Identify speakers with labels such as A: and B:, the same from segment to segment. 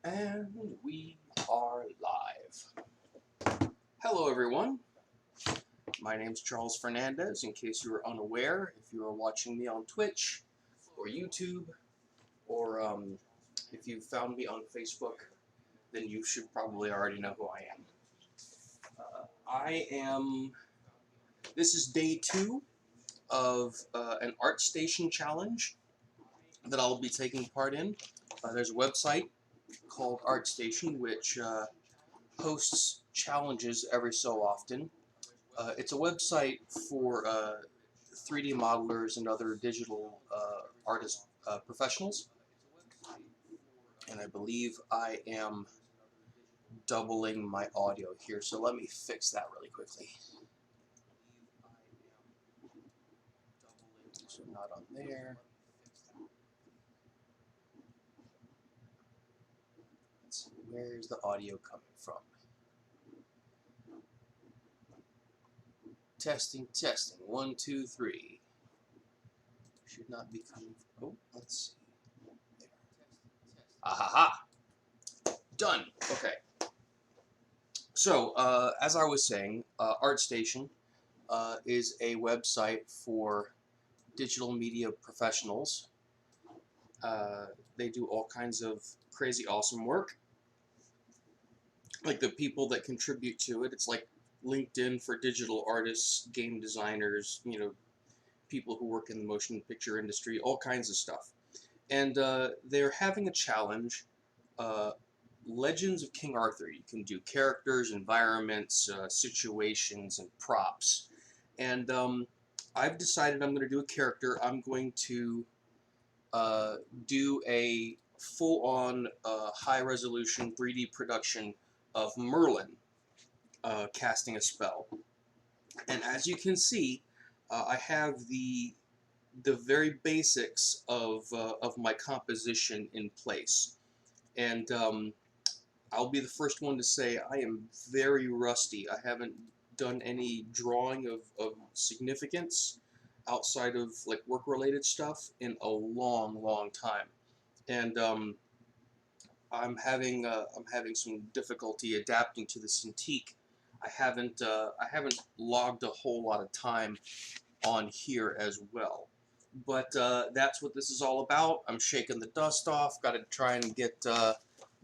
A: And we are live. Hello, everyone. My name's Charles Fernandez. In case you were unaware, if you are watching me on Twitch or YouTube, or if you found me on Facebook, then you should probably already know who I am. This is day 2 of an Artstation challenge that I'll be taking part in. There's a website called Artstation which posts challenges every so often. It's a website for 3D modelers and other digital artist professionals. And I believe I am doubling my audio here, so let me fix that really quickly. So not on there. Let's see, where's the audio coming from? Testing, testing. 1, 2, 3. Should not be coming from. Oh, let's see. There. Ahaha! Done! Okay. So, as I was saying, Artstation is a website for digital media professionals. They do all kinds of crazy awesome work. Like the people that contribute to it, it's like LinkedIn for digital artists, game designers, people who work in the motion picture industry, all kinds of stuff. And they're having a challenge, Legends of King Arthur. You can do characters, environments, situations, and props. And I've decided I'm going to do a character. I'm going to do a full-on high-resolution 3D production of Merlin casting a spell. And as you can see, I have the very basics of my composition in place. And I'll be the first one to say I am very rusty. I haven't done any drawing of significance outside of like work-related stuff in a long time. And I'm having some difficulty adapting to the Cintiq. I haven't logged a whole lot of time on here as well. But that's what this is all about. I'm shaking the dust off. Got to try and get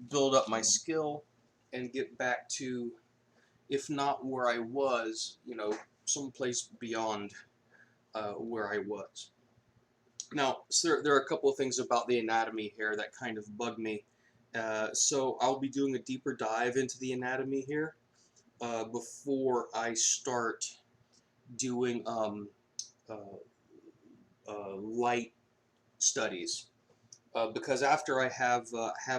A: build up my skill and get back to, if not where I was, someplace beyond where I was. Now, so there are a couple of things about the anatomy here that kind of bug me. So I'll be doing a deeper dive into the anatomy here before I start doing light studies. Because after I have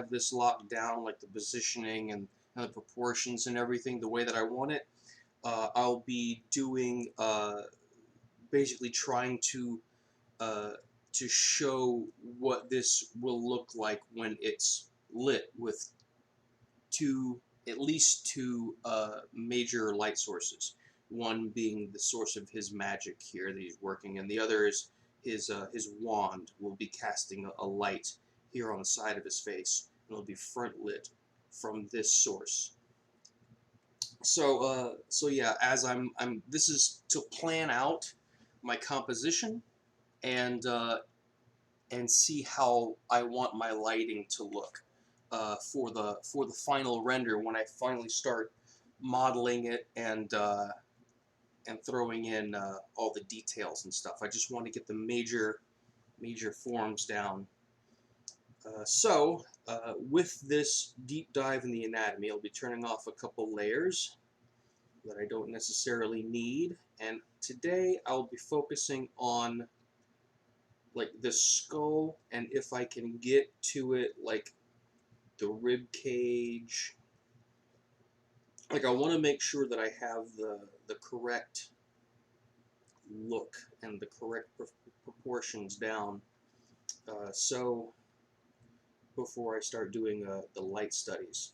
A: this locked down, like the positioning and the proportions and everything, the way that I want it, I'll be doing basically trying to show what this will look like when it's lit with at least two major light sources. One being the source of his magic here that he's working, and the other is his wand will be casting a light here on the side of his face, and it'll be front lit from this source. So yeah, as this is to plan out my composition and see how I want my lighting to look for the final render when I finally start modeling it and throwing in all the details and stuff. I just want to get the major forms down. So with this deep dive in the anatomy, I'll be turning off a couple layers that I don't necessarily need, and today I'll be focusing on like the skull, and if I can get to it, like the rib cage. Like I want to make sure that I have the correct look and the correct proportions down. So before I start doing the light studies.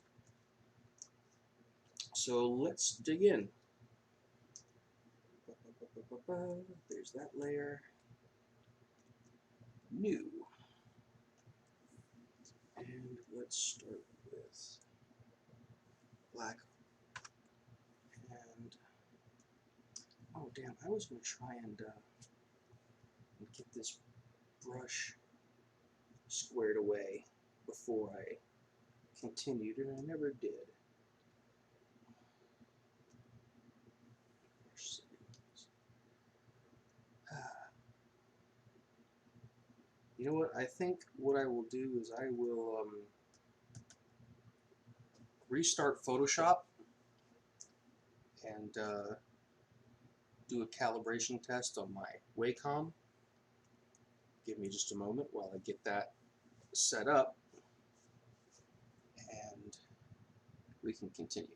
A: So let's dig in. There's that layer. New. And let's start with black. And oh damn, I was going to try and get this brush squared away before I continued, and I never did. You know what? I think what I will do is I will restart Photoshop and do a calibration test on my Wacom. Give me just a moment while I get that set up, and we can continue.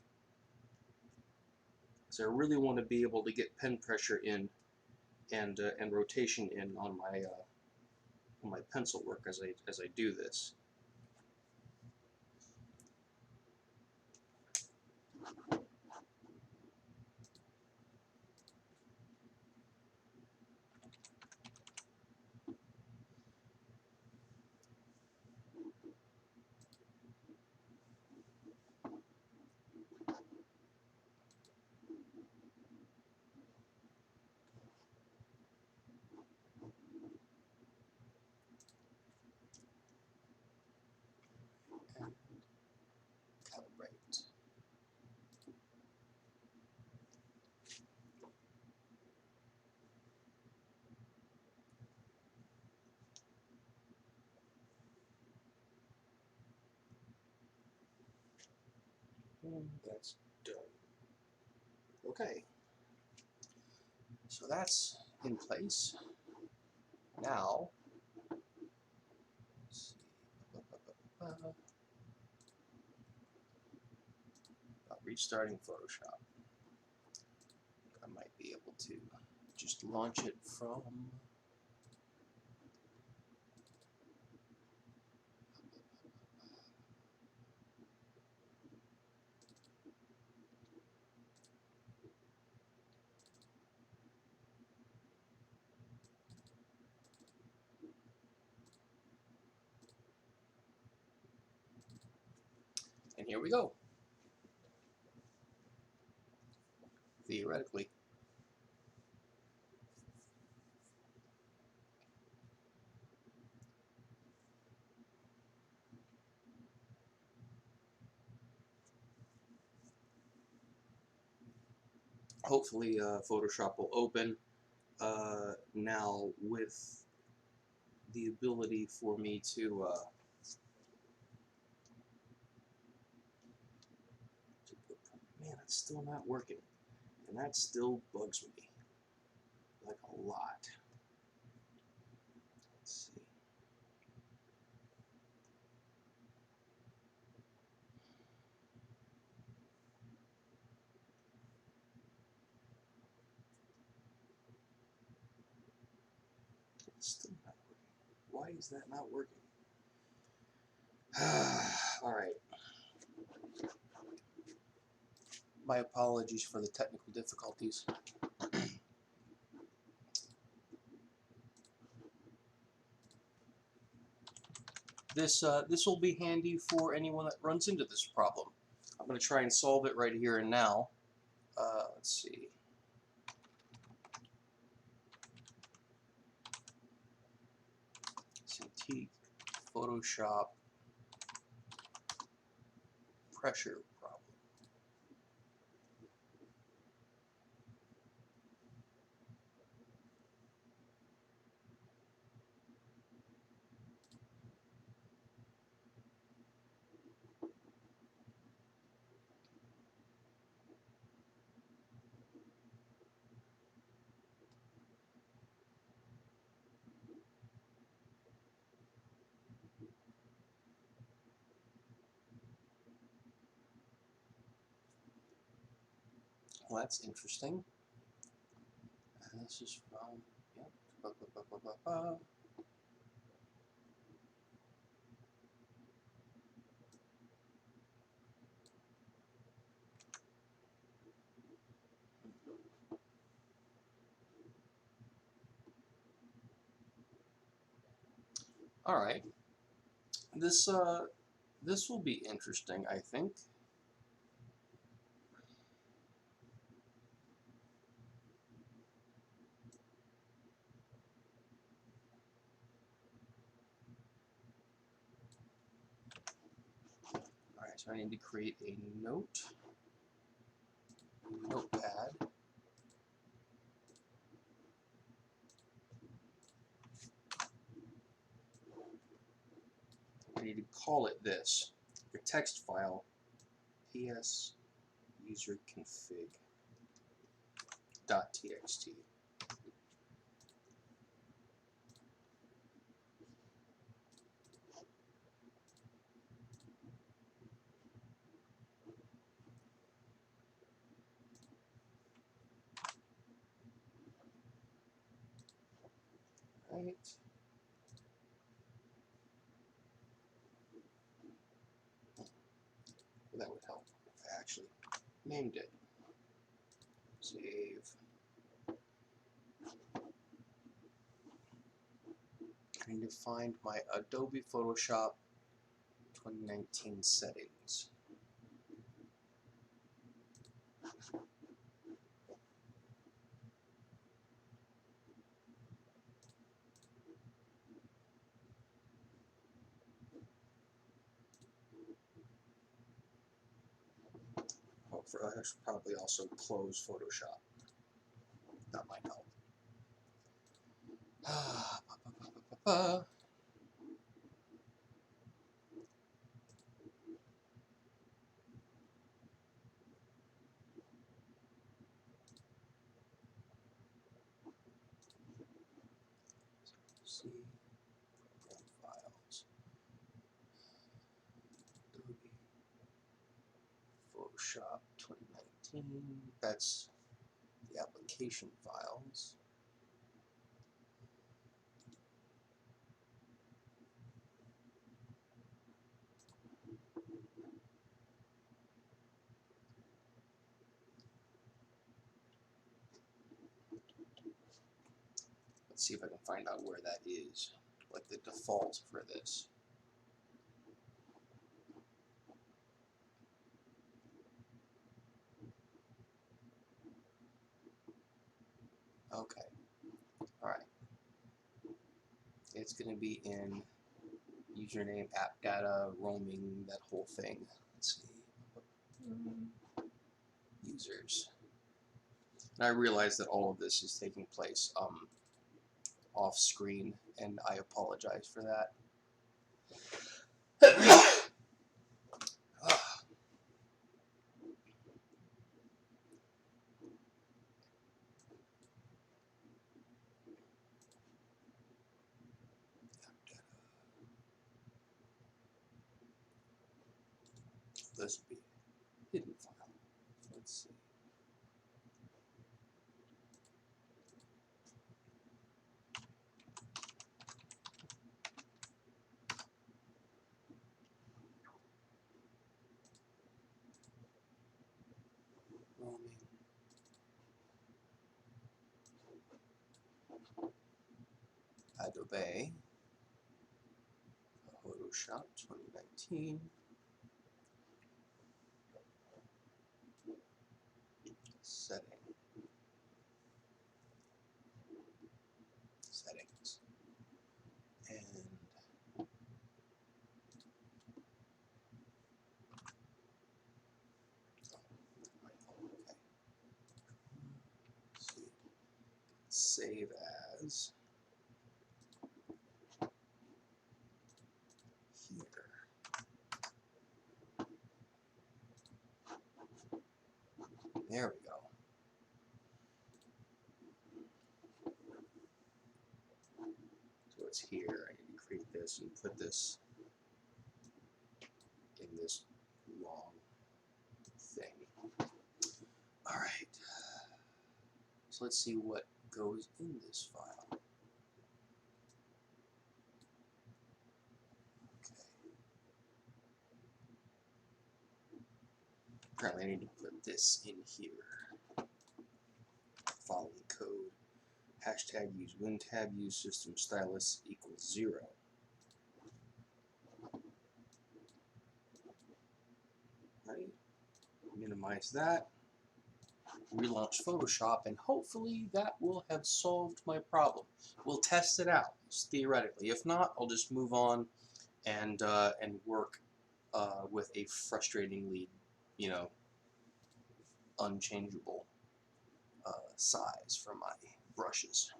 A: So I really want to be able to get pen pressure in and rotation in on my pencil work as I do this. And calibrate. And that's done. Okay. So that's in place. Now, let's see. Restarting Photoshop. I might be able to just launch it from and here we go. Theoretically. Hopefully Photoshop will open now with the ability for me to man, it's still not working, and that still bugs me like a lot. Let's see. It's still not working. Why is that not working? All right. My apologies for the technical difficulties. This will be handy for anyone that runs into this problem. I'm going to try and solve it right here and now. Let's see. Cintiq Photoshop pressure problem. Well, that's interesting. And this is from, yep. All right. This will be interesting, I think. Alright, so I need to create a notepad. I need to call it this. The text file, ps user config.txt. Right. That would help if I actually named it. Save. I need to find my Adobe Photoshop 2019 settings. Oh, I should probably also close Photoshop. That might help. See program files. Adobe Photoshop 2019. That's the application files. Let's see if I can find out where that is, like the default for this. Okay. Alright. It's going to be in username, app data, roaming, that whole thing. Let's see. Users. And I realize that all of this is taking place off screen, and I apologize for that. This would be a hidden file. So let's see. Roaming. Adobe Photoshop 2019. Settings. And okay. Save as here. There we go. So it's here. I need to create this and put this in this long thing. Alright. So let's see what goes in this file. Okay. Apparently I need to put this in here. Following code. Hashtag use WinTab use system stylus equals 0. Right. Minimize that. Relaunch Photoshop, and hopefully that will have solved my problem. We'll test it out, theoretically. If not, I'll just move on and work with a frustratingly, you know, unchangeable size for my brushes.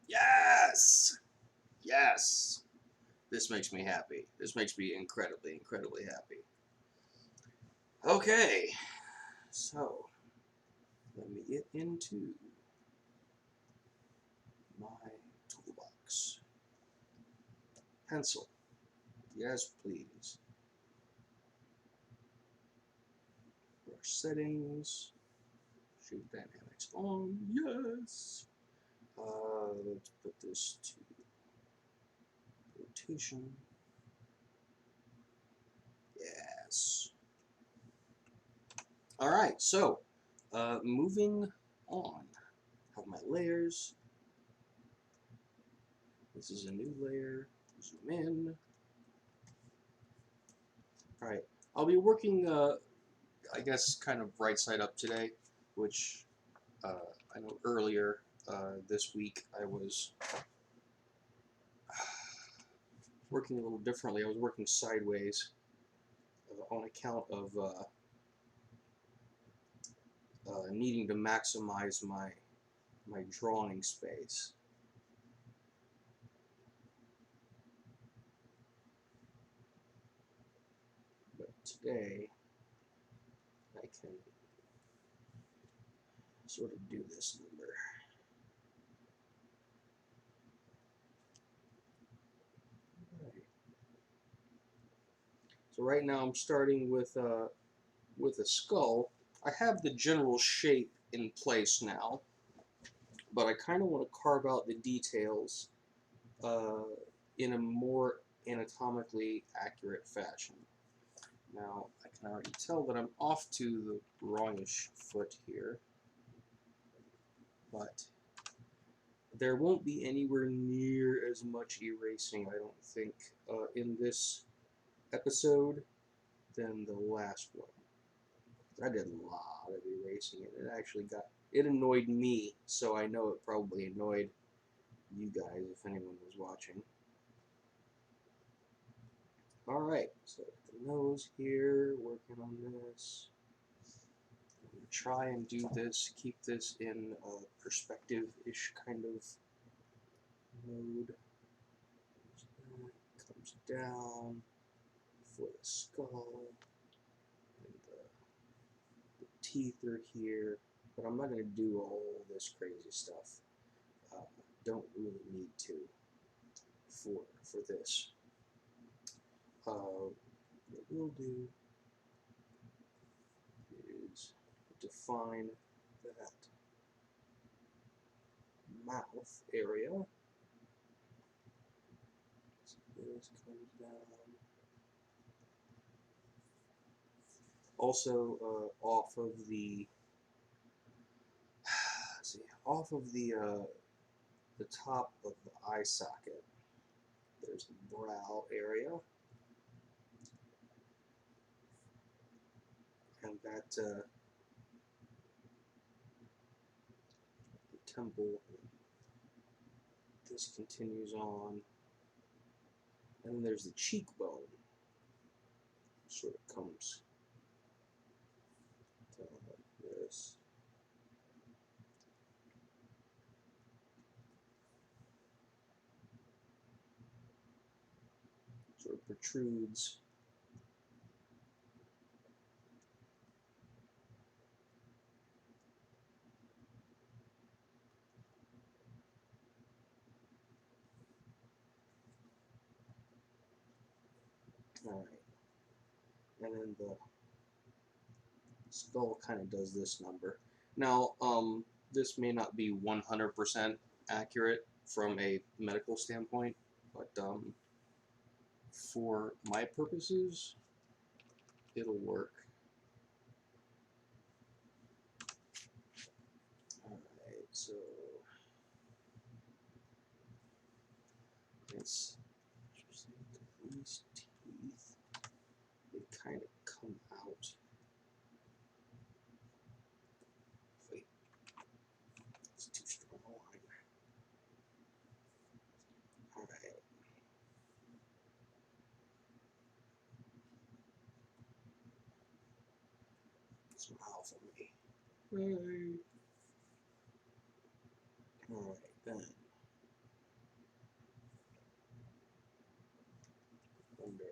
A: Yes! Yes! This makes me happy. This makes me incredibly, incredibly happy. Okay, so let me get into my toolbox. Pencil. Yes, please. Brush settings. Shape dynamics on. Yes. Let's put this to rotation. Yes. All right. So, moving on. Have my layers. This is a new layer. Zoom in. All right. I'll be working, I guess, kind of right side up today, which I know earlier this week I was working a little differently. I was working sideways on account of needing to maximize my drawing space. But today I can sort of do this number. Right. So right now I'm starting with a skull. I have the general shape in place now, but I kind of want to carve out the details in a more anatomically accurate fashion. Now, I can already tell that I'm off to the wrongish foot here, but there won't be anywhere near as much erasing, I don't think, in this episode than the last one. I did a lot of erasing, and it actually it annoyed me, so I know it probably annoyed you guys if anyone was watching. Alright, so the nose here, working on this. I'm going to try and do this, keep this in a perspective-ish kind of mode. Comes down for the skull, and the teeth are here, but I'm not going to do all this crazy stuff. Don't really need to for this. What we'll do is define that mouth area. So this comes down. Also, off of the the top of the eye socket, there's the brow area, and that the temple. This continues on, and then there's the cheekbone. Sort of comes down like this. Sort of protrudes. Alright. And then the skull kind of does this number. Now, this may not be 100% accurate from a medical standpoint, but for my purposes, it'll work. Alright, so it's interesting. These teeth, they kind of come out. Wait, it's too strong a line. Alright. Smile for me. Right. Alright, then. Under.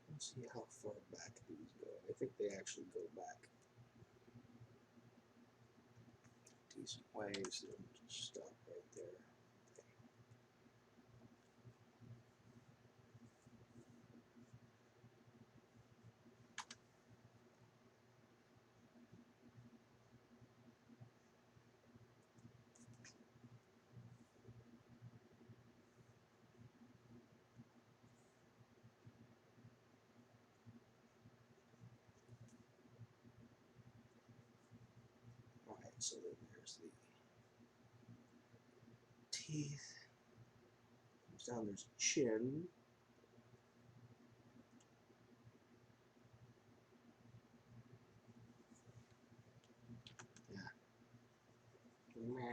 A: Let's see how far back these go. I think they actually go back decent ways. They'll just stop right there. Alright, so then there's the teeth. Comes down, there's chin. Yeah. Meh.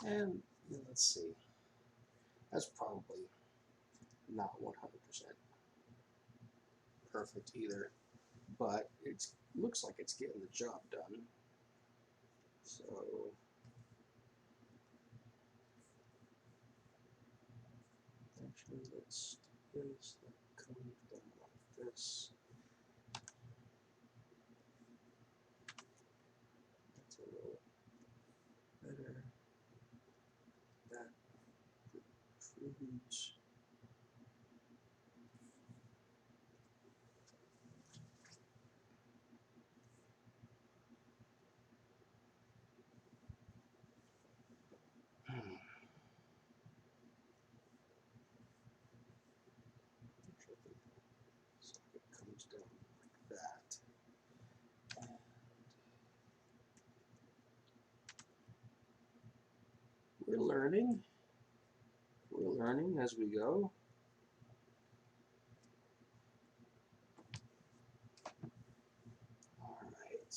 A: And let's see. That's probably not 100% perfect either, but it looks like it's getting the job done. So actually, let's do this. That comes down like this. That's a little better. That protrudes. Socket comes down like that. We're learning. We're learning as we go. Alright.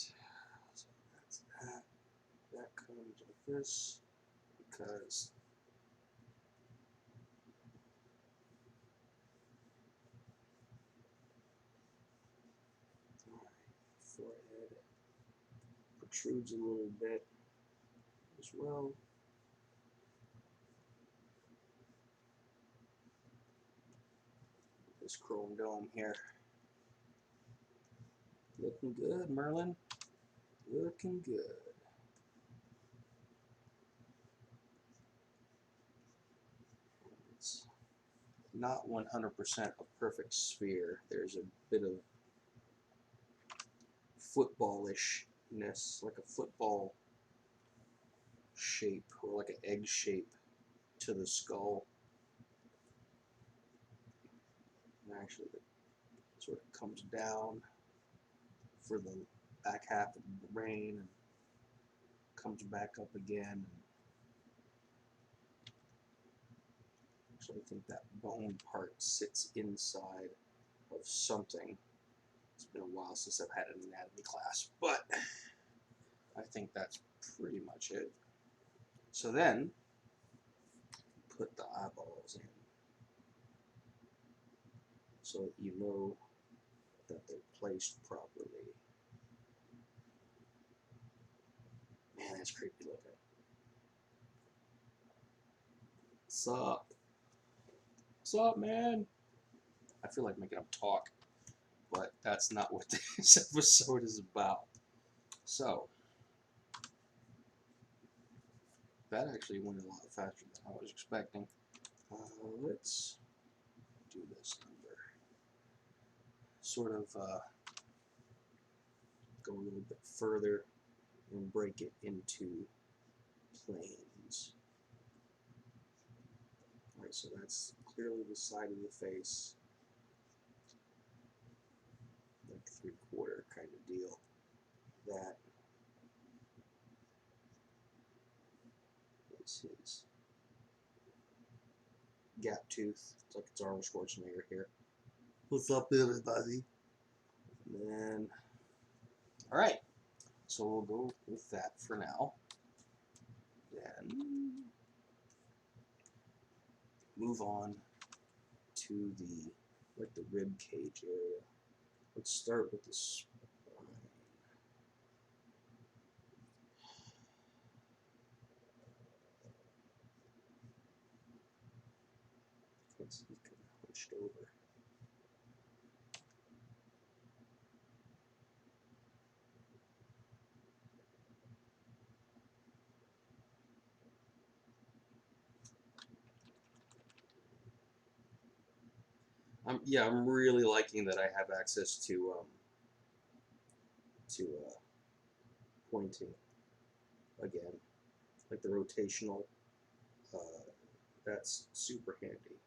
A: So that's that. That comes like this because forehead protrudes a little bit as well. This chrome dome here. Looking good, Merlin. Looking good. It's not 100% a perfect sphere. There's a bit of footballishness, like a football shape or like an egg shape to the skull. And actually, it sort of comes down for the back half of the brain and comes back up again. Actually, I think that bone part sits inside of something. It's been a while since I've had an anatomy class, but I think that's pretty much it. So then, put the eyeballs in so that you know that they're placed properly. Man, that's creepy looking. Sup? Sup, man? I feel like making them talk, but that's not what this episode is about. So, that actually went a lot faster than I was expecting. Let's do this number. Sort of go a little bit further and break it into planes. Alright, so that's clearly the side of the face. Like 3/4 kind of deal. That is his gap tooth. It's like it's Arnold Schwarzenegger here. What's up, everybody? And then, alright, so we'll go with that for now. Then move on to the rib cage area. Let's start with the spine. He's kind of hunched over. I'm really liking that I have access to pointing again, like the rotational. That's super handy.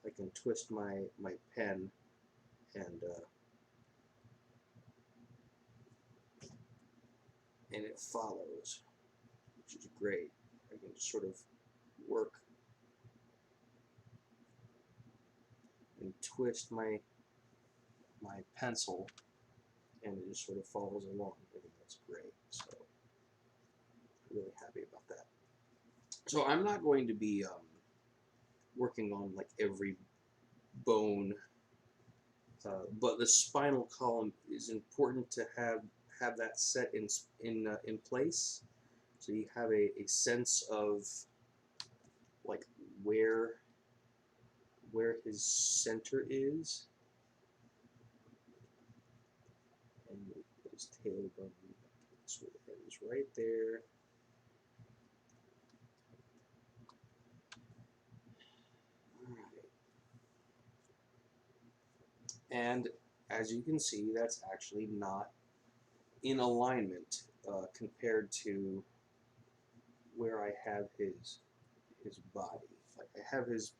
A: I can twist my pen and it follows, which is great. I can just sort of work and twist my pencil, and it just sort of follows along. I think that's great. So really happy about that. So I'm not going to be working on like every bone, but the spinal column is important to have that set in place, so you have a sense of like where his center is, and put his tailbone sort of ends right there. And as you can see, that's actually not in alignment compared to where I have his body. Like I have his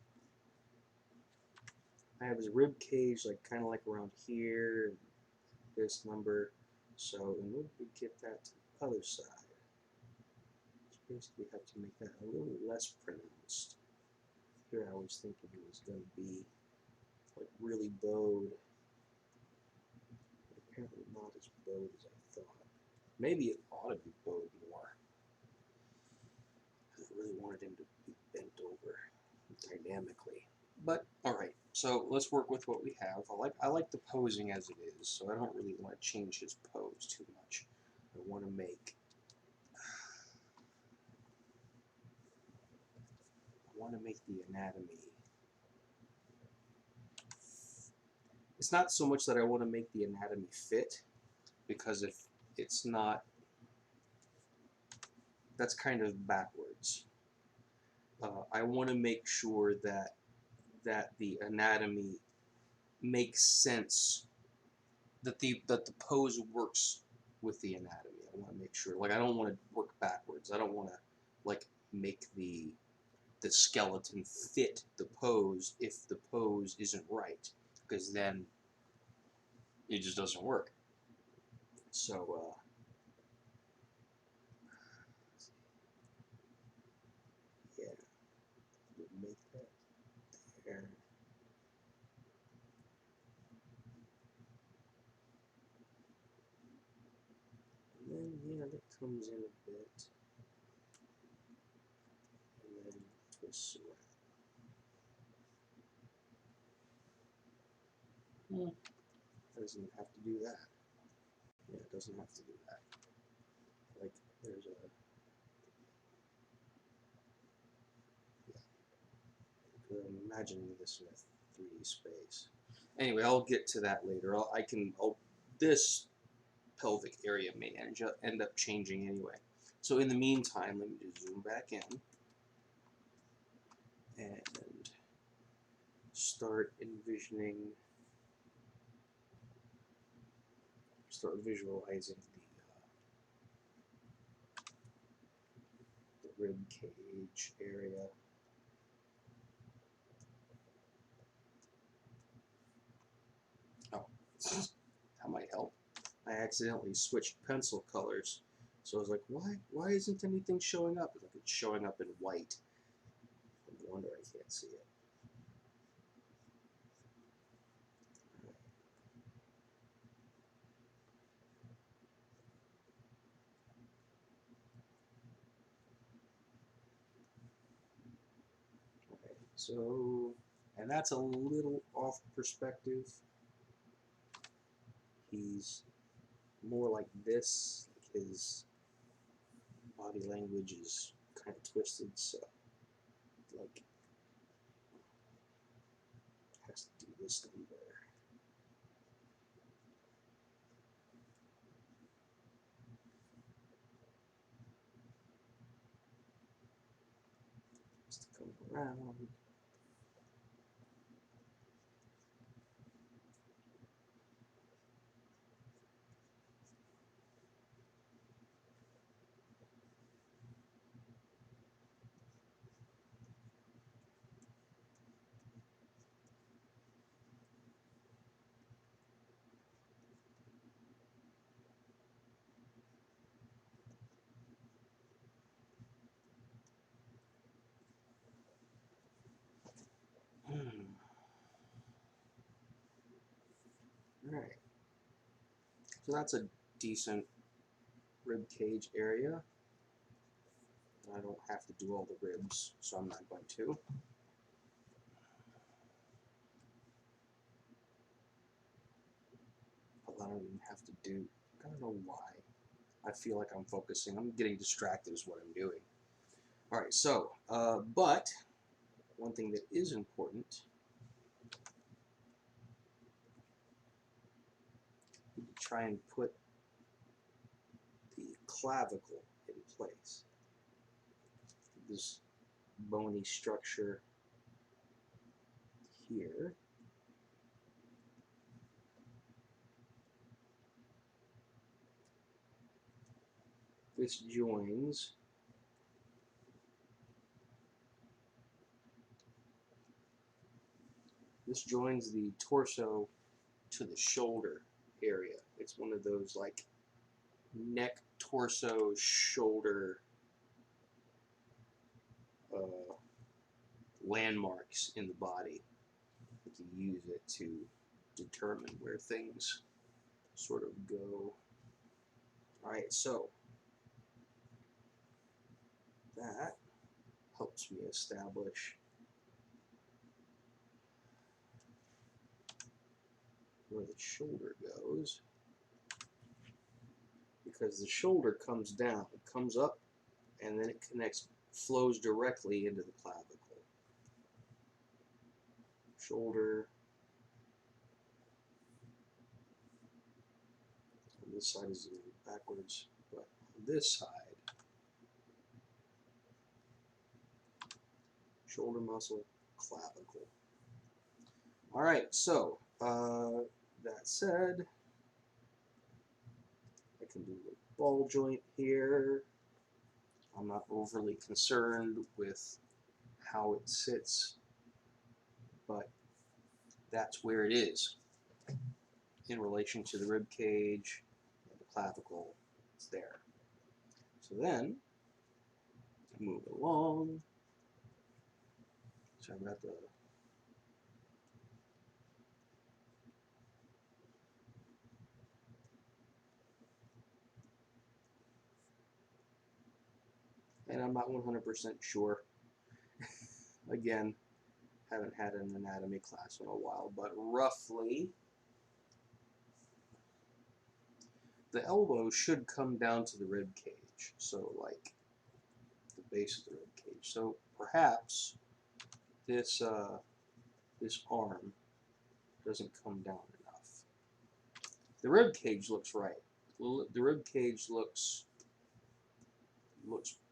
A: rib cage like kind of like around here, this number. So in order to get that to the other side, you basically have to make that a little less pronounced. Here I was thinking it was going to be like really bowed. Apparently not as bowed as I thought. Maybe it ought to be bowed more. I really wanted him to be bent over dynamically. But alright, so let's work with what we have. I like the posing as it is, so I don't really want to change his pose too much. I want to make the anatomy. It's not so much that I want to make the anatomy fit, because if it's not, that's kind of backwards. I want to make sure that the anatomy makes sense, that the pose works with the anatomy. I want to make sure, like I don't want to work backwards. I don't want to like make the skeleton fit the pose if the pose isn't right, because then it just doesn't work. So yeah, we'll make that there. And then yeah, that comes in a bit, and then twists around. Doesn't have to do that. Yeah, it doesn't have to do that. Like, there's a... Yeah. I'm imagining this in a 3D space. Anyway, I'll get to that later. This pelvic area may end up changing anyway. So in the meantime, let me just zoom back in and start visualizing the rib cage area. Oh, that might help. I accidentally switched pencil colors, so I was like, why isn't anything showing up? It's like it's showing up in white. No wonder I can't see it. Okay, so, and that's a little off perspective. He's more like this. His body language is kind of twisted, so like has to do this thing there. Just come around. Alright, so that's a decent rib cage area. I don't have to do all the ribs, so I'm not going to. But I don't even have to do, I don't know why. I feel like I'm focusing. I'm getting distracted is what I'm doing. Alright, so, but one thing that is important, you try and put the clavicle in place. This bony structure here. This joins the torso to the shoulder area. It's one of those like neck, torso, shoulder landmarks in the body. You can use it to determine where things sort of go. Alright, so that helps me establish where the shoulder goes, because the shoulder comes down, it comes up, and then it flows directly into the clavicle. Shoulder. On this side is a little backwards, but on this side, shoulder muscle, clavicle. Alright, so, that said, I can do a ball joint here. I'm not overly concerned with how it sits, but that's where it is in relation to the rib cage and the clavicle. It's there. So then, move along. So I've got the and I'm not 100% sure. Again, haven't had an anatomy class in a while, but roughly the elbow should come down to the rib cage, so like the base of the rib cage. So perhaps this this arm doesn't come down enough. The rib cage looks right. The rib cage looks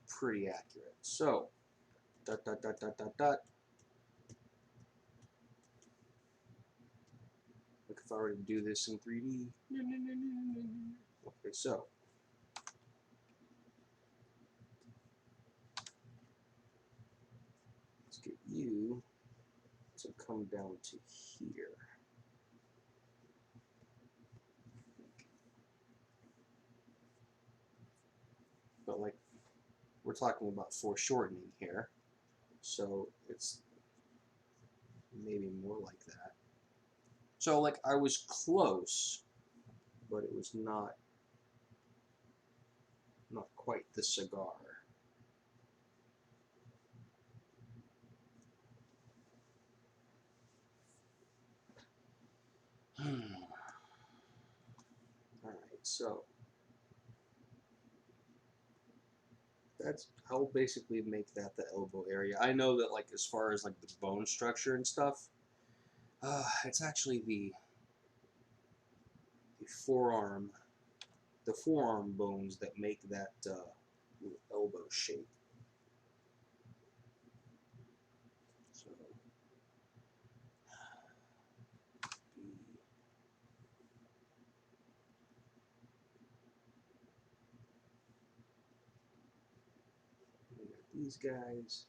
A: pretty accurate. So dot dot dot dot dot dot. Look, if I were to do this in 3D. Okay, so let's get you to come down to here. But like, we're talking about foreshortening here, so it's maybe more like that. So like, I was close, but it was not quite the cigar. Alright, so I'll basically make that the elbow area. I know that like as far as like the bone structure and stuff, it's actually the forearm bones that make that elbow shape. So we got these guys.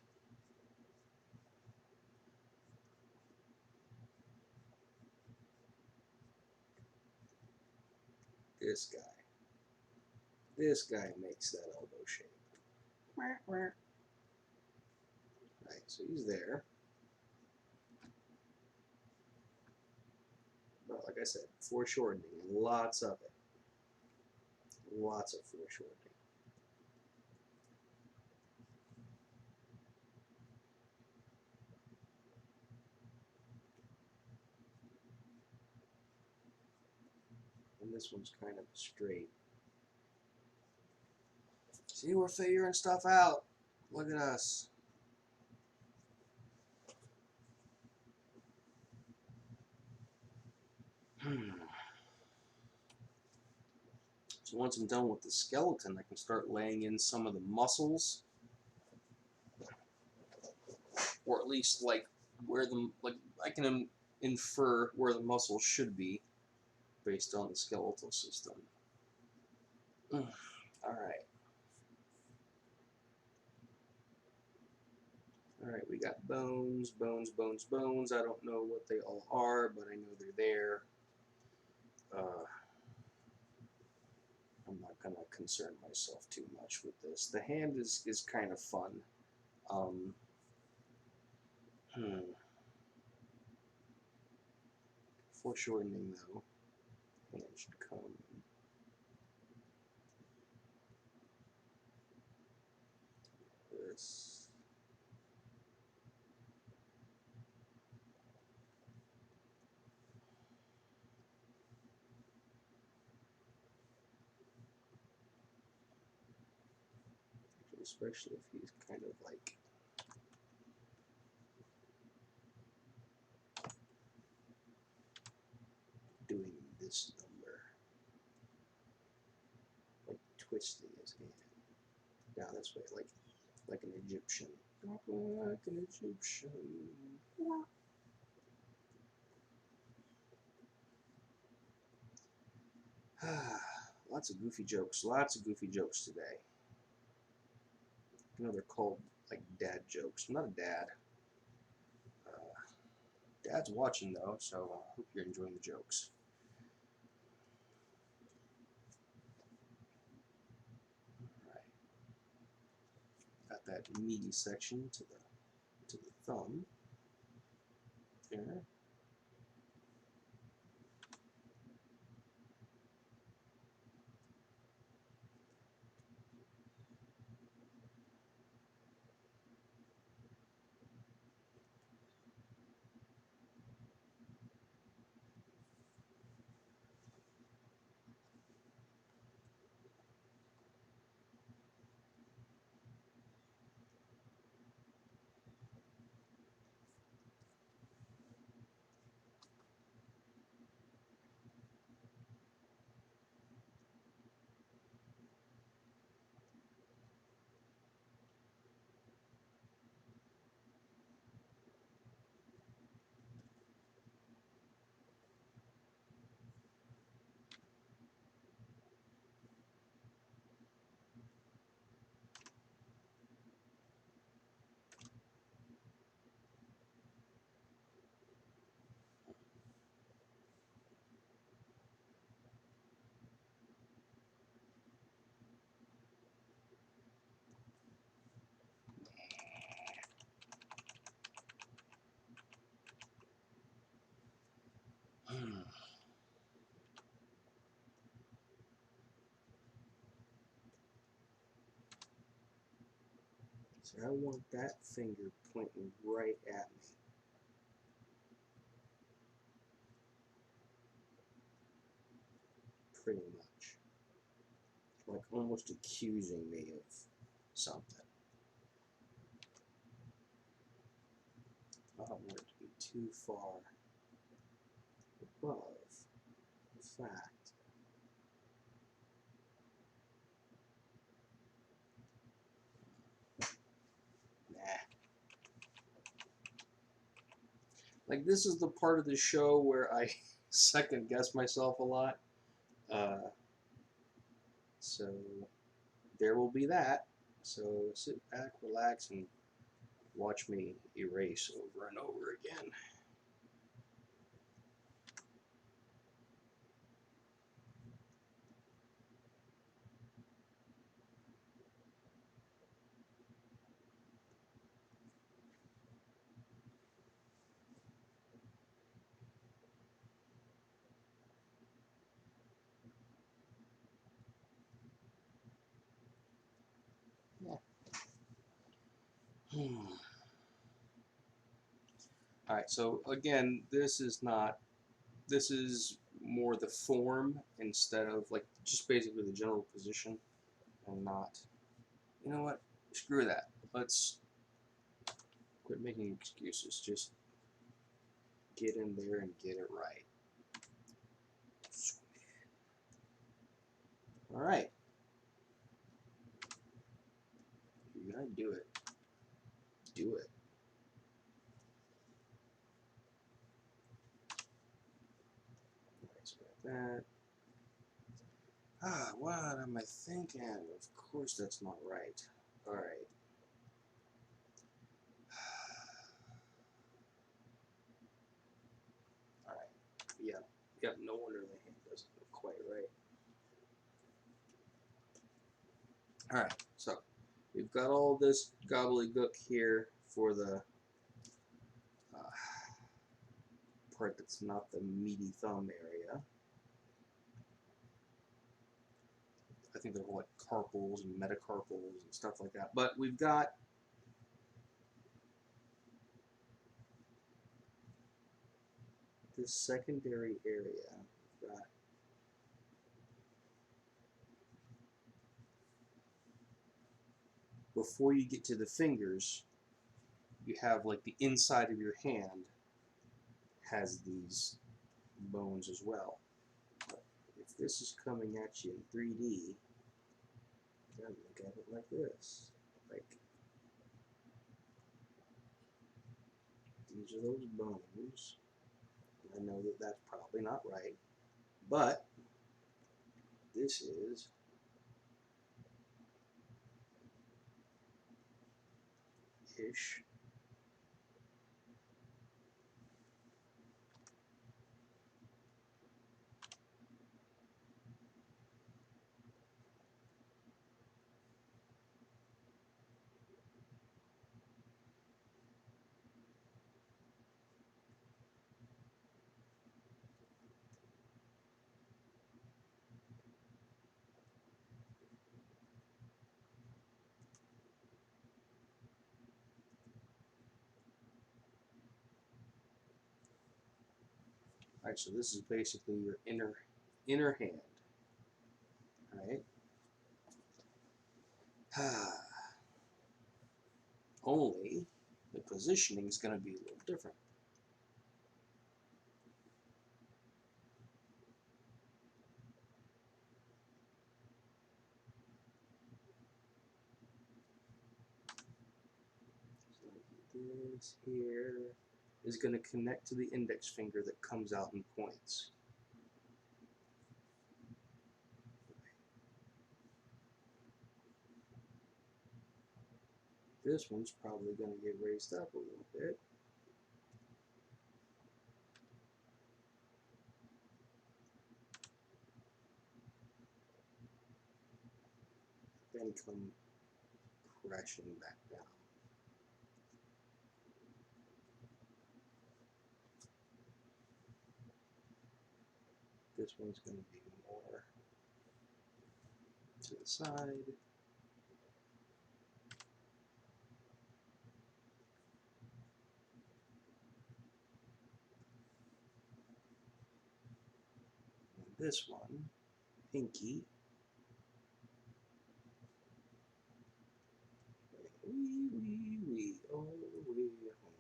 A: This guy makes that elbow shape. Right, so he's there. But like I said, foreshortening, lots of it. Lots of foreshortening. And this one's kind of straight. See, we're figuring stuff out. Look at us. So once I'm done with the skeleton, I can start laying in some of the muscles, or at least like where the I can infer where the muscles should be based on the skeletal system. All right. Alright, we got bones, bones, bones, bones. I don't know what they all are, but I know they're there. I'm not going to concern myself too much with this. The hand is kind of fun. Foreshortening, though. Hand should come. This. Especially if he's kind of like doing this number, like twisting his hand down this way, like an Egyptian. Like an Egyptian. Lots of goofy jokes. Lots of goofy jokes today. You know, they're called like dad jokes. I'm not a dad. Dad's watching though, so I hope you're enjoying the jokes. Alright. Got that meaty section to the thumb. There. So I want that finger pointing right at me. Pretty much. Like almost accusing me of something. I don't want it to be too far above the fact. Like, this is the part of the show where I second guess myself a lot. So there will be that. So sit back, relax, and watch me erase over and over again. Yeah. Alright, so again, this is more the form instead of like just basically the general position and not, you know what, screw that. Let's quit making excuses. Just get in there and get it right. Alright. You're gonna do it. Do it. That. What am I thinking? Of course that's not right. Alright. Alright. Yep, no wonder the hand doesn't look quite right. Alright, so we've got all this gobbledygook here for the part that's not the meaty thumb area. I think they're like carpals and metacarpals and stuff like that. But we've got this secondary area. We've got before you get to the fingers, you have like the inside of your hand has these bones as well. But if this is coming at you in 3D, you gotta look at it like this. Like, these are those bones. I know that that's probably not right, but this is ish. Alright, so this is basically your inner hand. Alright. Only the positioning is going to be a little different. So this here is going to connect to the index finger that comes out and points. This one's probably going to get raised up a little bit. Then come crashing back down. This one's going to be more to the side. this one, pinky. Wee, oh, wee, home.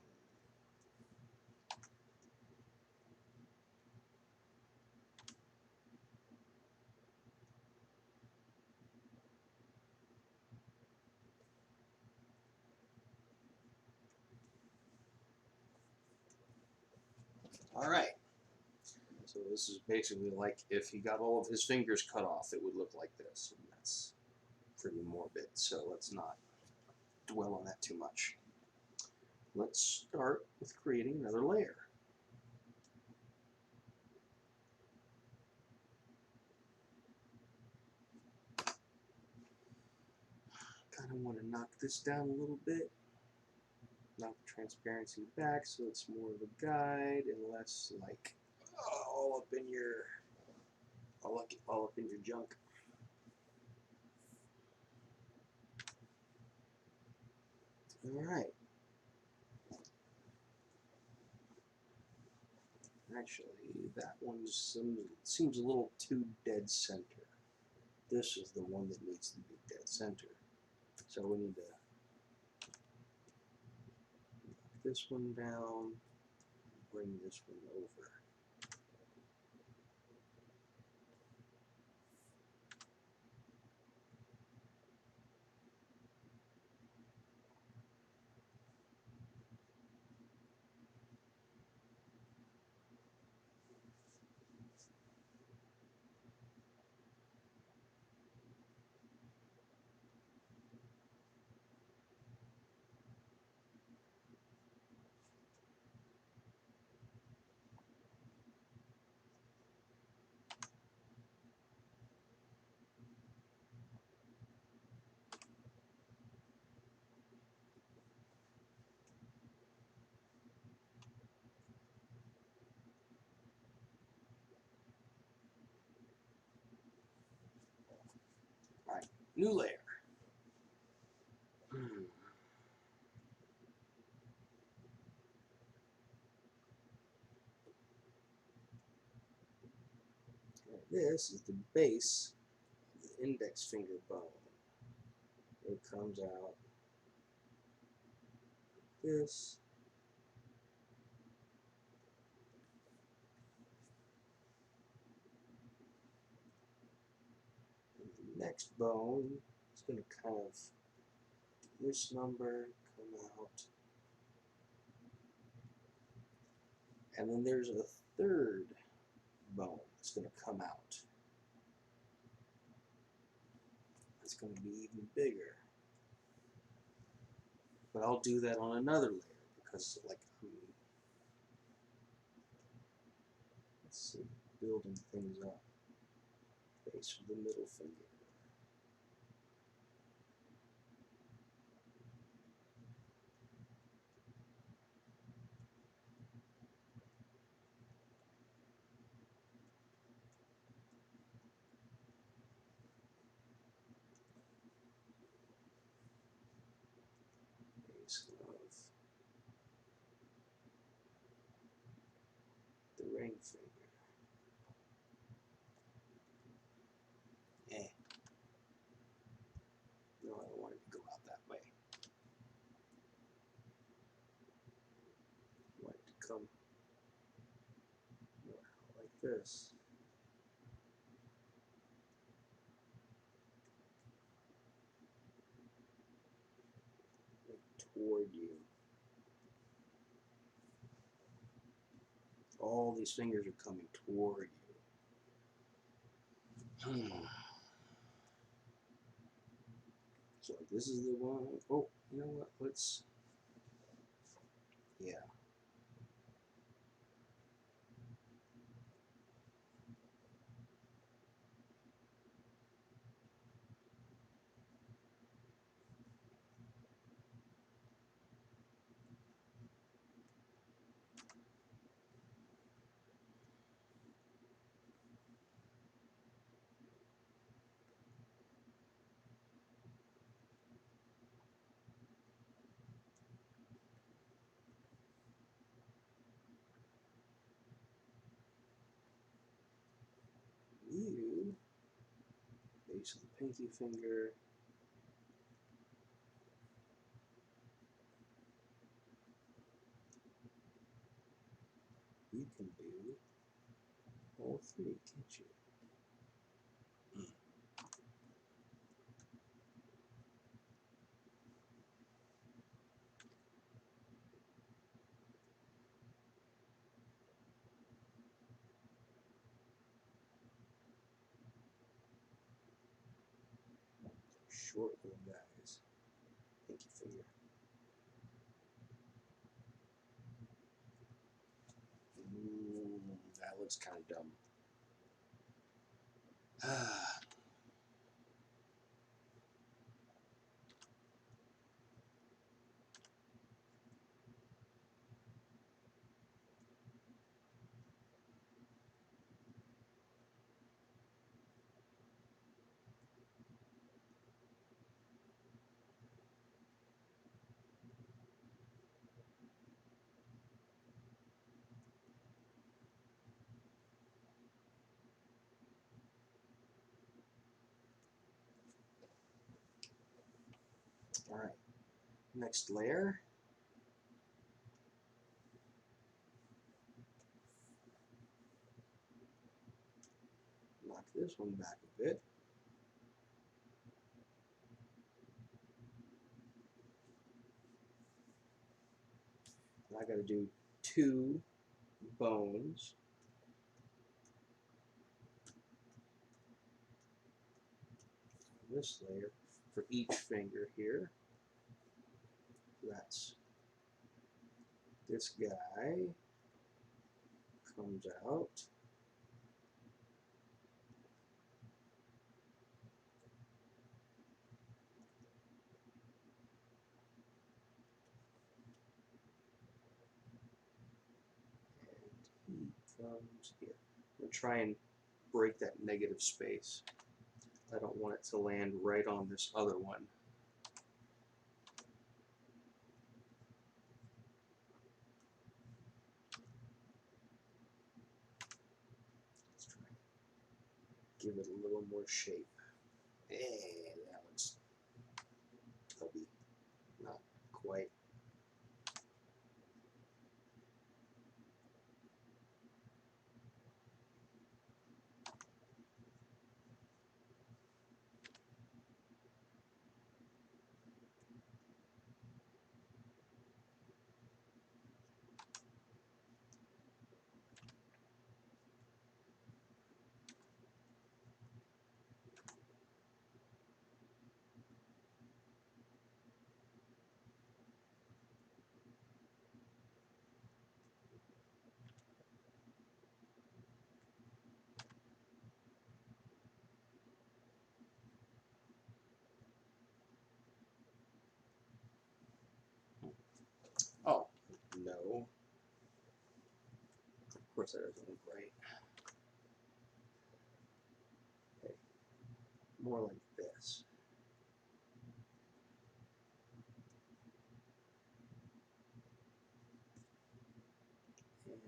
A: All right. So this is basically like if he got all of his fingers cut off, it would look like this. And that's pretty morbid, so let's not dwell on that too much. Let's start with creating another layer. Kind of want to knock this down a little bit. Knock the transparency back so it's more of a guide and less like all up in your junk. All right. Actually, that one seems a little too dead center. This is the one that needs to be dead center. So we need to knock this one down, bring this one over. All right, new layer. This is the base of the index finger bone. It comes out like this. And the next bone is going to kind of this number come out. And then there's a third bone that's going to come out. It's going to be even bigger. But I'll do that on another layer because, like, let's see, building things up. Base of the middle finger. Base of the ring finger. No, I don't want it to go out that way. I want it to come more like this. Like toward you. All these fingers are coming toward you. So this is the one. Oh, you know what? Let's. Yeah. you, base of the pinky finger, you can do all three, can't you? Short little guys. Pinky finger. That looks kind of dumb. All right, next layer. Knock this one back a bit. And I got to do 2 bones. On this layer for each finger here. That's this guy comes out. And he comes here. I'm going to try and break that negative space. I don't want it to land right on this other one. Let's try and give it a little more shape. Hey, that looks maybe not quite. Oh, no. Of course that doesn't look right. Okay. More like this. And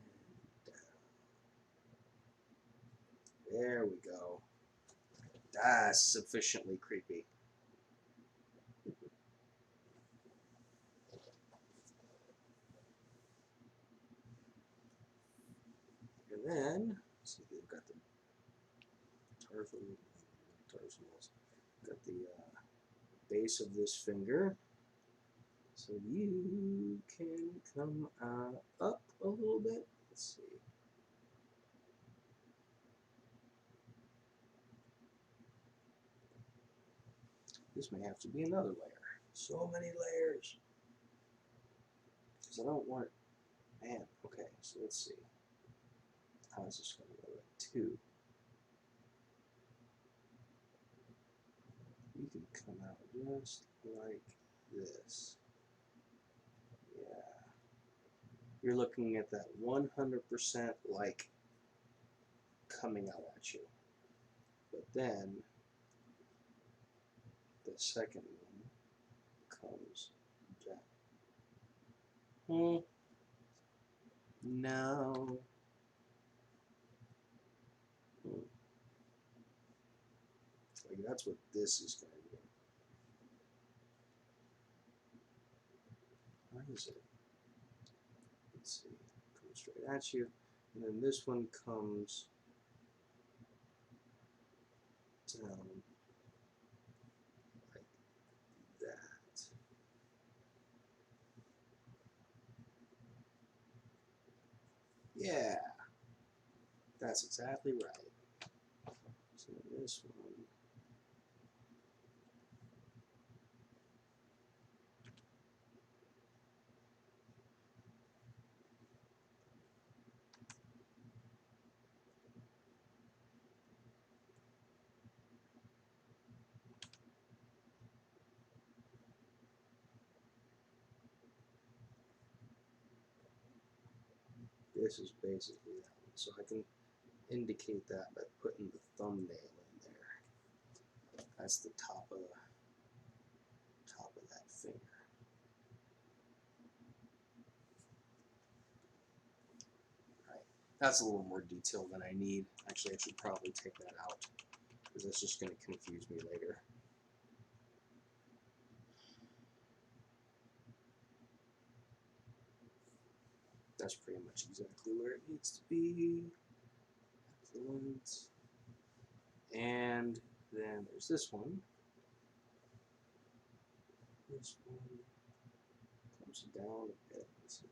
A: there we go. That's sufficiently creepy. And then, see, we've got the tarsals. Got the base of this finger. So you can come up a little bit. Let's see. This may have to be another layer. So many layers. Because I don't want it. Man, okay, so let's see. How is this going to go? 2. You can come out just like this. Yeah. You're looking at that 100% like coming out at you. But then the second one comes down. No. Like, that's what this is going to do. Where is it? Let's see. Comes straight at you. And then this one comes down like that. Yeah. That's exactly right. So this one. This is basically that one. So I can indicate that by putting the thumbnail in there. That's the top of that finger. Right. That's a little more detail than I need. Actually, I should probably take that out because that's just going to confuse me later. That's pretty much exactly where it needs to be. Excellent. And then there's this one. This one comes down a bit. Let's see.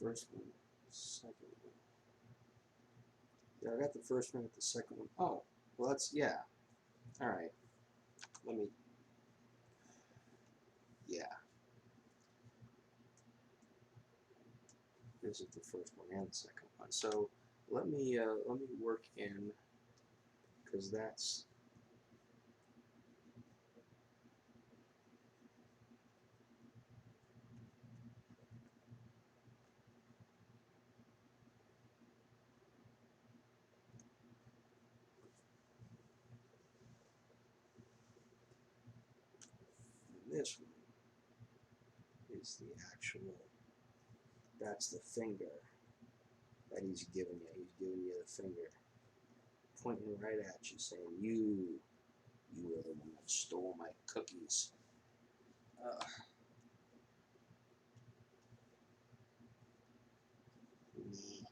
A: First one, second one. Yeah, I got the first one at the second one. Oh, well that's, yeah. Alright. Let me, yeah. This is the first one and the second one. So let me work in, because that's, this one is the actual, that's the finger that he's giving you. He's giving you the finger, pointing right at you, saying, you were the one that stole my cookies. Me.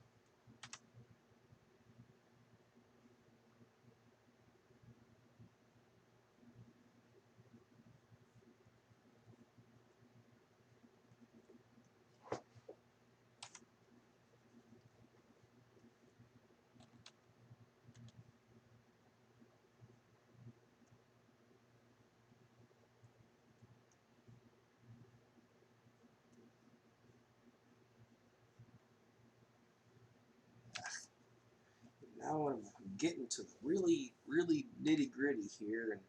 A: Now I'm getting to the really, really nitty gritty here, and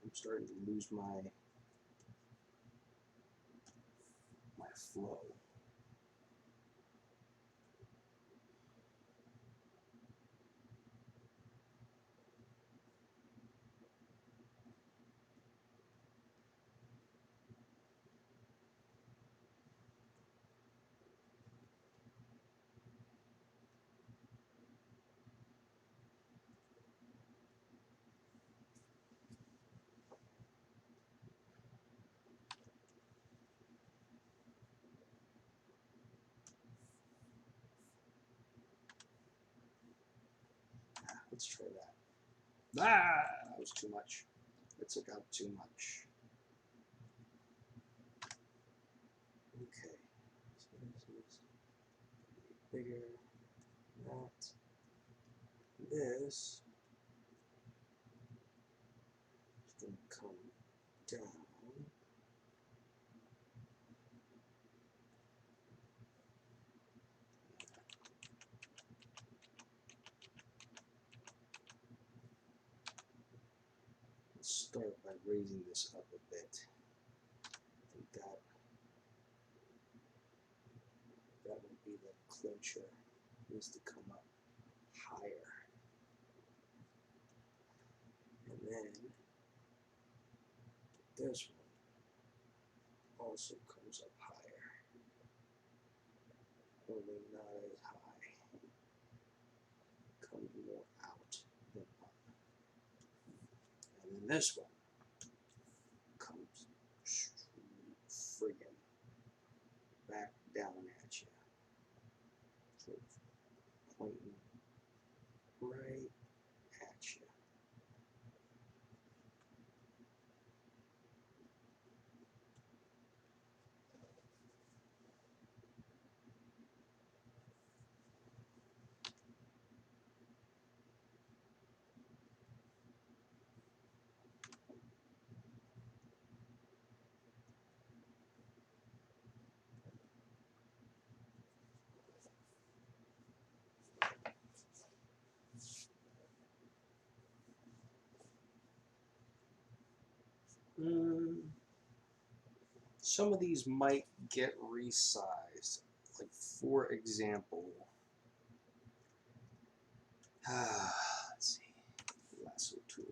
A: I'm starting to lose my flow. Let's try that. That was too much. It took out too much. Okay. So this is bigger. That. This is going to come down.
B: start by raising this up a bit. I think that would be the clincher. It needs to come up higher. And then this one also comes up higher, only not as high. Comes more out than up. And then this one comes friggin' back down at you. Sort of pointing right at you. Some of these might get resized. Like, for example, let's see, lasso tool.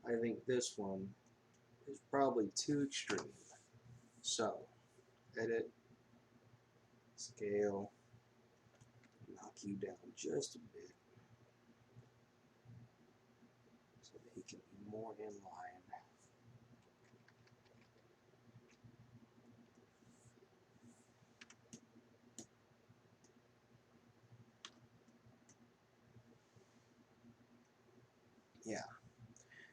B: I think this one is probably too extreme. So, edit, scale, knock you down just a bit so that he can be more in line. Yeah.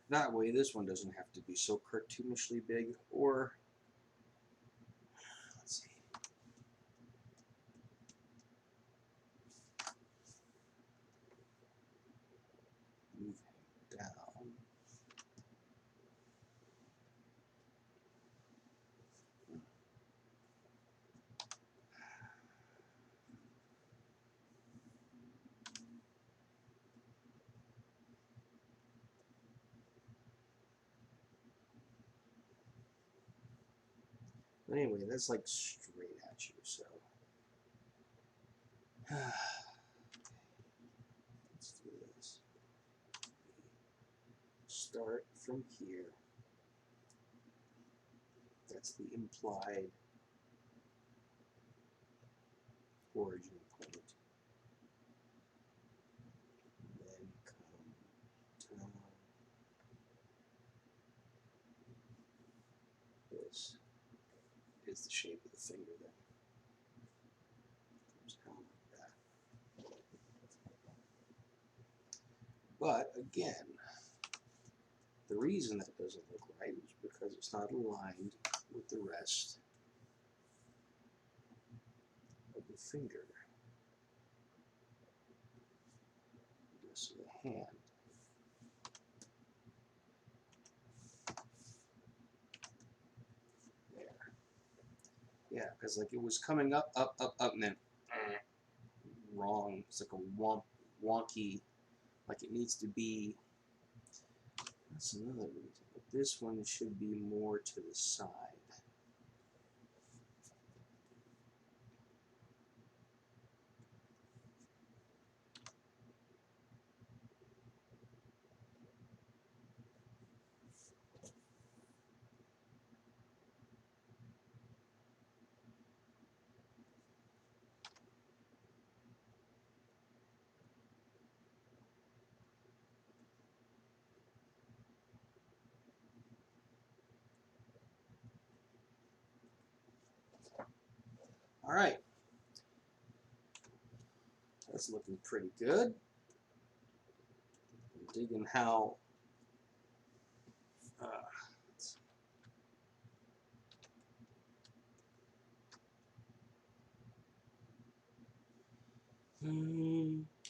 B: That way, this one doesn't have to be so cartoonishly big, or, let's see. Move him down. But anyway, that's like straight at you, so. Let's do this. Start from here. That's the implied origin point. And then come down. This is the shape of the finger then. Comes down like that. But again, the reason that doesn't look right is because it's not aligned with the rest of the finger. The rest of the hand. There. Yeah, because like it was coming up, and then wrong. It's like a wonky, like it needs to be. That's another reason. But this one should be more to the side. All right. That's looking pretty good. I'm digging how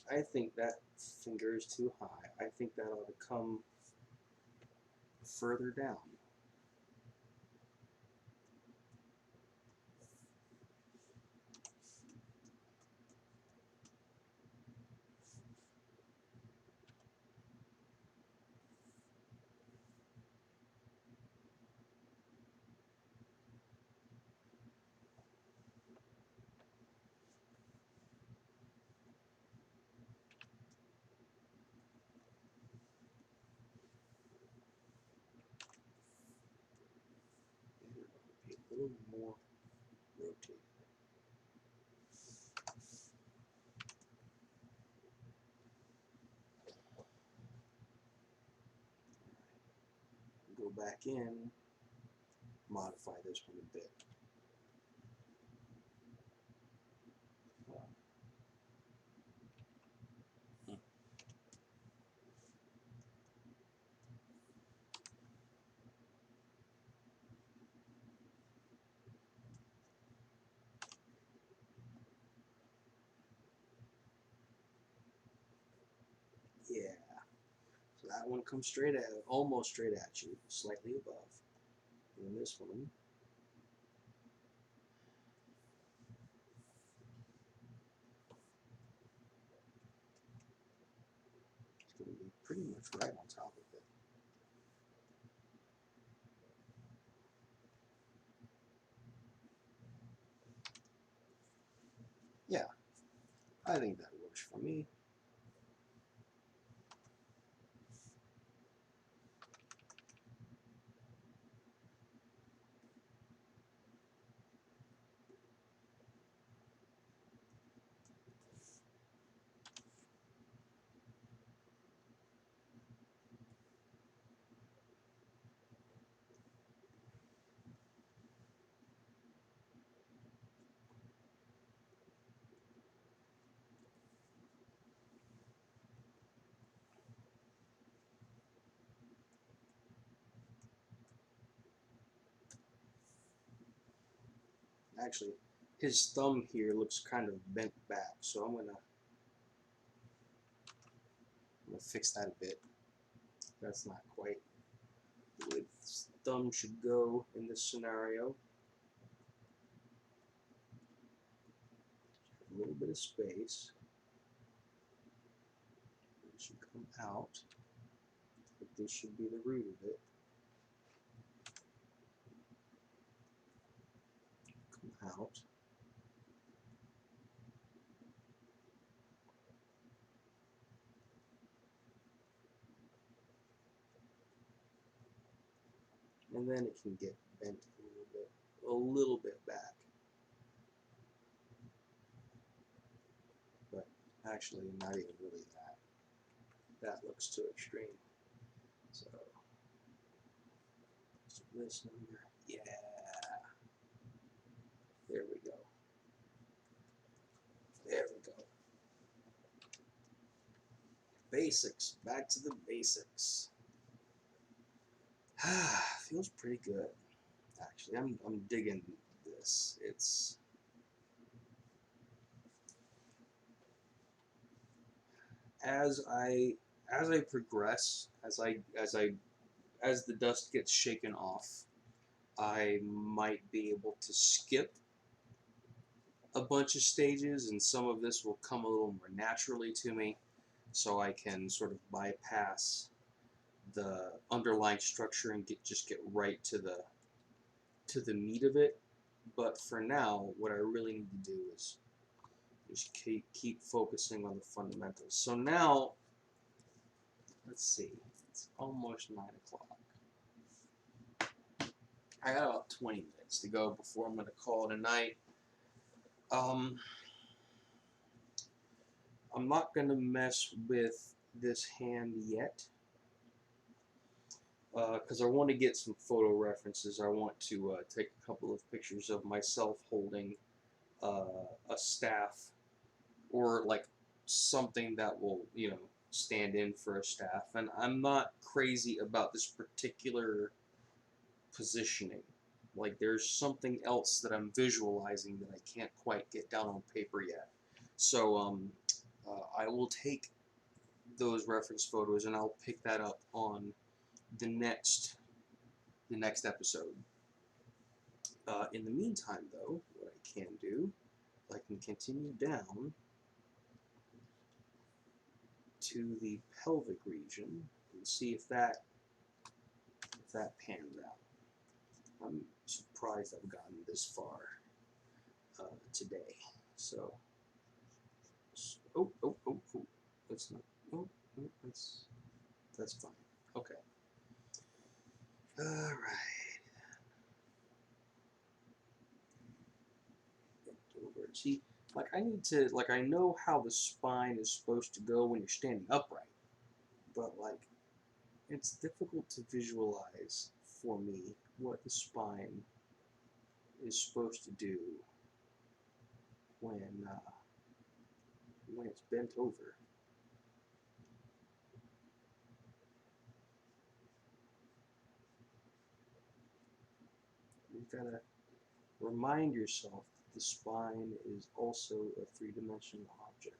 B: I think that finger is too high. I think that ought to come further down. a little more rotated. Go back in, modify this one a bit. Yeah. So that one comes straight at, almost straight at you, slightly above. And this one, it's going to be pretty much right on top of it. Yeah, I think that works for me. Actually, his thumb here looks kind of bent back, so I'm gonna fix that a bit. That's not quite the way his thumb should go in this scenario. A little bit of space. It should come out. But this should be the root of it. Come out. And then it can get bent a little bit back. But actually, not even really that. That looks too extreme. So this number, yeah. There we go. There we go. Basics. Back to the basics. Feels pretty good. Actually, I'm digging this. It's as I progress, as the dust gets shaken off, I might be able to skip a bunch of stages, and some of this will come a little more naturally to me, so I can sort of bypass the underlying structure and just get right to the meat of it. But for now, what I really need to do is just keep focusing on the fundamentals. So now, let's see, it's almost 9 o'clock. I got about 20 minutes to go before I'm going to call it a night. I'm not going to mess with this hand yet, because I want to get some photo references. I want to take a couple of pictures of myself holding a staff, or like something that will, stand in for a staff. And I'm not crazy about this particular positioning. Like, there's something else that I'm visualizing that I can't quite get down on paper yet. So I will take those reference photos and I'll pick that up on the next episode. In the meantime, though, what I can do, I can continue down to the pelvic region and see if that pans out. I'm surprised I've gotten this far today. So, oh, that's not. Oh, that's fine. Okay. All right. backward. See, like I need to, like I know how the spine is supposed to go when you're standing upright, but like it's difficult to visualize for me what the spine is supposed to do when it's bent over. You've got to remind yourself that the spine is also a three-dimensional object.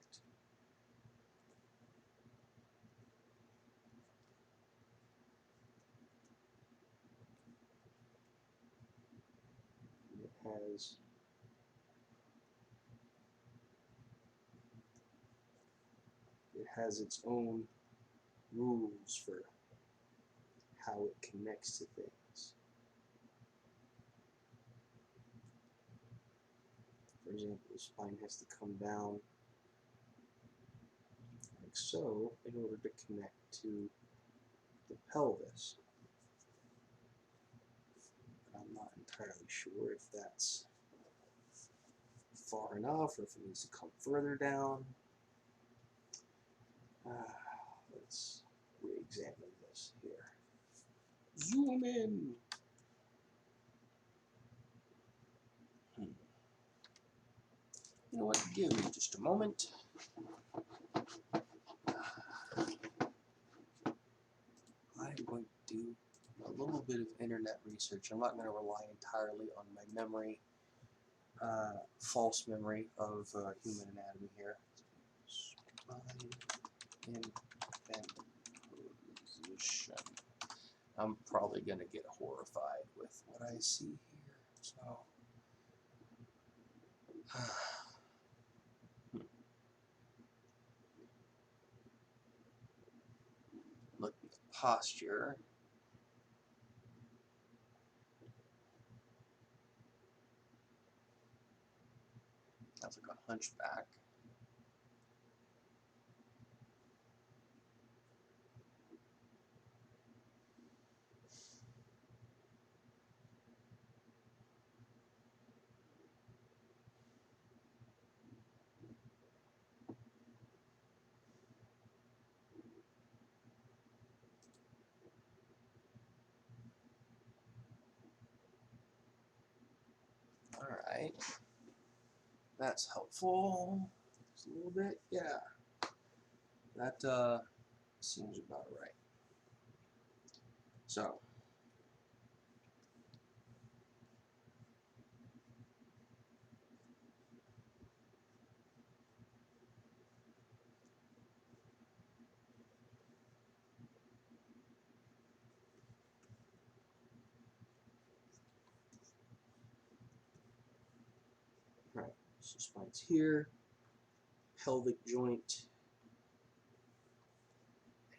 B: It has its own rules for how it connects to things. For example, the spine has to come down like so in order to connect to the pelvis. I'm not entirely sure if that's far enough or if it needs to come further down. Let's re-examine this here. Zoom in. You know what? Give me just a moment. I'm going to do a little bit of internet research. I'm not going to rely entirely on my memory, false memory of human anatomy here. Spine in bent position. I'm probably going to get horrified with what I see here. So, look at the posture. That's like a hunchback. Alright, that's helpful. Just a little bit, yeah. That seems about right. So, right, so spine's here, pelvic joint,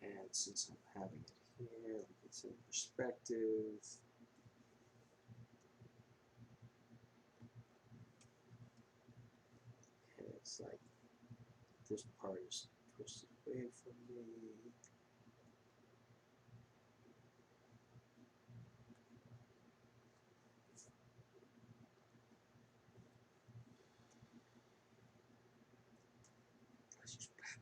B: and since I'm having it here, like it's in perspective, and it's like this part is twisted away from me. Let's use Batman.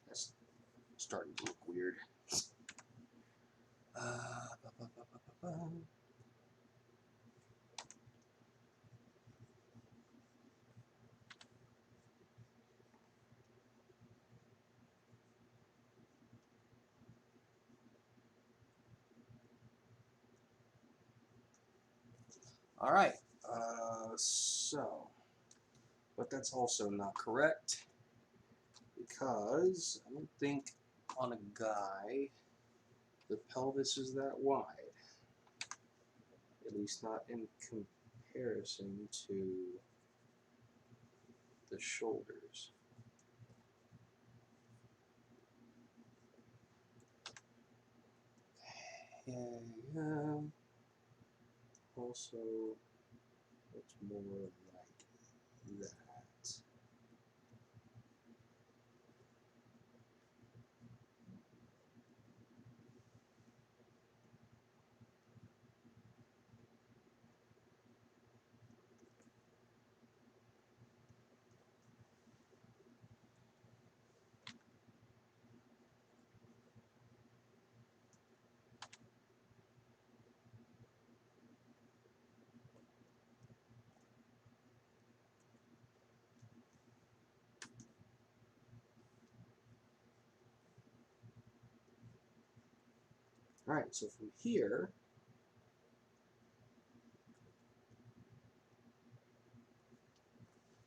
B: That's starting to look weird. Ba, ba, ba, ba, ba, ba. All right, so, but that's also not correct because I don't think on a guy the pelvis is that wide, at least not in comparison to the shoulders. Okay. Also, what's more like that? All right, so from here,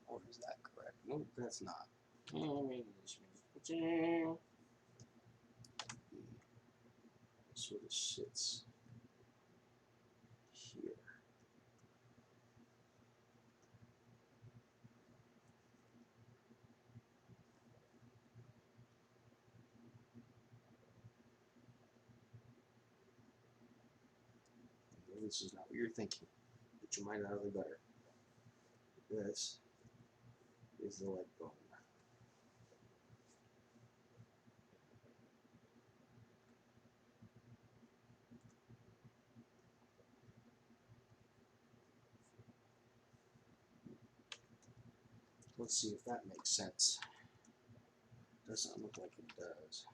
B: or is that correct? No, that's not. It sort of sits here. Maybe this is not what you're thinking, but you might not have better. This is the leg bone. Let's see if that makes sense. Doesn't look like it does.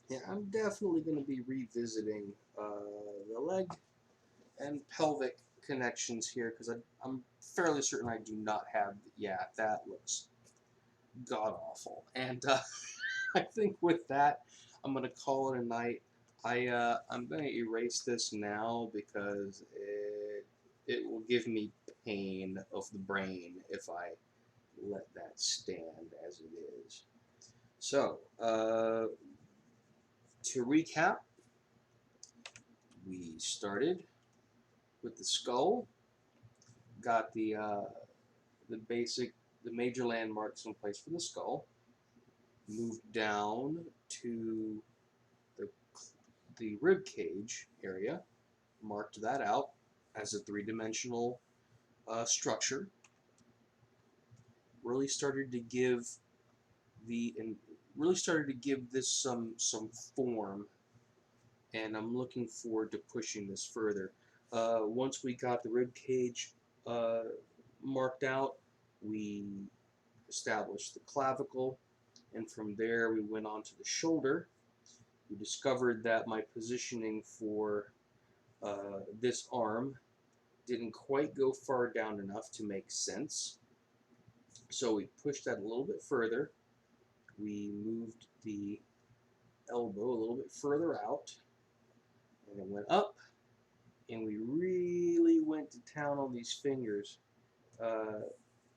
B: Yeah, I'm definitely going to be revisiting the leg and pelvic connections here because I'm fairly certain I do not have. Yeah, that looks god awful. And I think with that, I'm going to call it a night. I'm going to erase this now because it will give me pain of the brain if I let that stand as it is. So, to recap, we started with the skull, got the basic, the major landmarks in place for the skull, moved down to the rib cage area, marked that out as a three-dimensional structure, really started to give really started to give this some form and I'm looking forward to pushing this further. Once we got the rib cage marked out, we established the clavicle, and from there we went on to the shoulder. We discovered that my positioning for this arm didn't quite go far down enough to make sense. So we pushed that a little bit further. We moved the elbow a little bit further out, and it went up, and we really went to town on these fingers.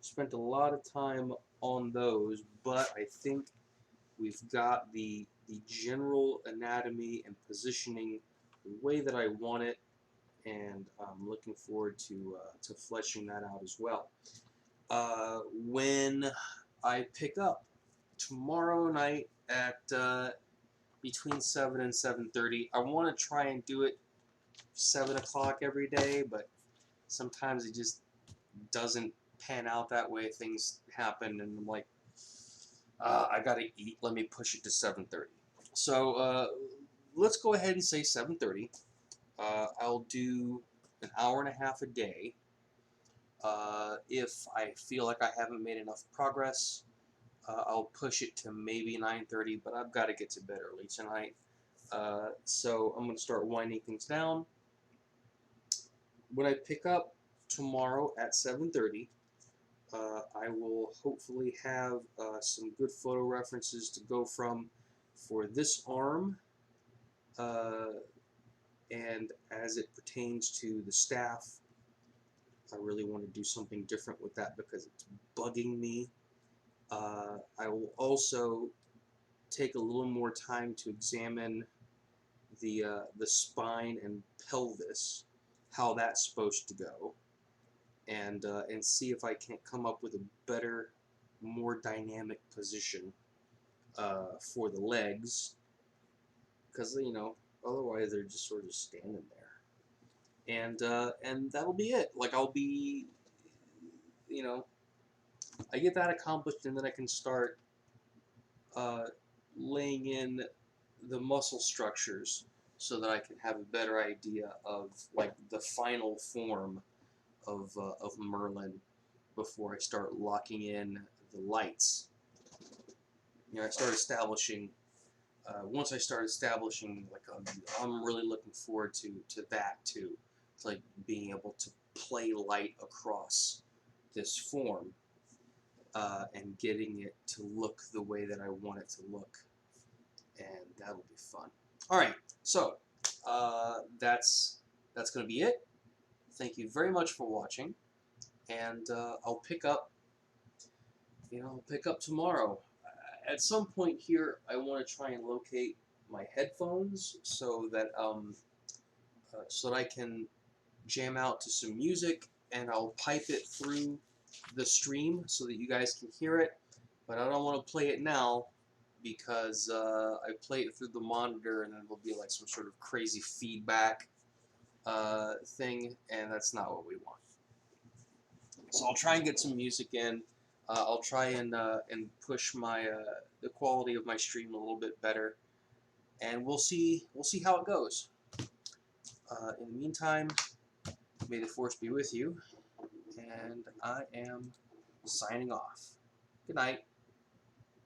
B: Spent a lot of time on those, but I think we've got the general anatomy and positioning the way that I want it, and I'm looking forward to fleshing that out as well. When I pick up tomorrow night at between 7 and 7:30, I want to try and do it 7 o'clock every day, but sometimes it just doesn't pan out that way. Things happen, and I'm like, I gotta eat. Let me push it to 7:30. So let's go ahead and say 7:30. I'll do an hour and a half a day. If I feel like I haven't made enough progress, I'll push it to maybe 9:30, but I've got to get to bed early tonight. So I'm going to start winding things down. When I pick up tomorrow at 7:30, I will hopefully have some good photo references to go from for this arm, and as it pertains to the staff, I really want to do something different with that because it's bugging me. I will also take a little more time to examine the spine and pelvis, how that's supposed to go, and see if I can't come up with a better, more dynamic position for the legs, because otherwise they're just sort of standing there, and that'll be it. Like I'll be, I get that accomplished, and then I can start laying in the muscle structures so that I can have a better idea of like the final form of Merlin before I start locking in the lights. I start establishing. Once I start establishing, like I'm really looking forward to that too. It's like being able to play light across this form and getting it to look the way that I want it to look, and that'll be fun. All right, so that's going to be it. Thank you very much for watching, and I'll pick up. I'll pick up tomorrow. At some point here, I want to try and locate my headphones so that I can jam out to some music, and I'll pipe it through the stream so that you guys can hear it. But I don't want to play it now because I play it through the monitor, and then it'll be like some sort of crazy feedback thing, and that's not what we want. So I'll try and get some music in. I'll try and push my the quality of my stream a little bit better, and we'll see how it goes. In the meantime, may the force be with you, and I am signing off. Good night.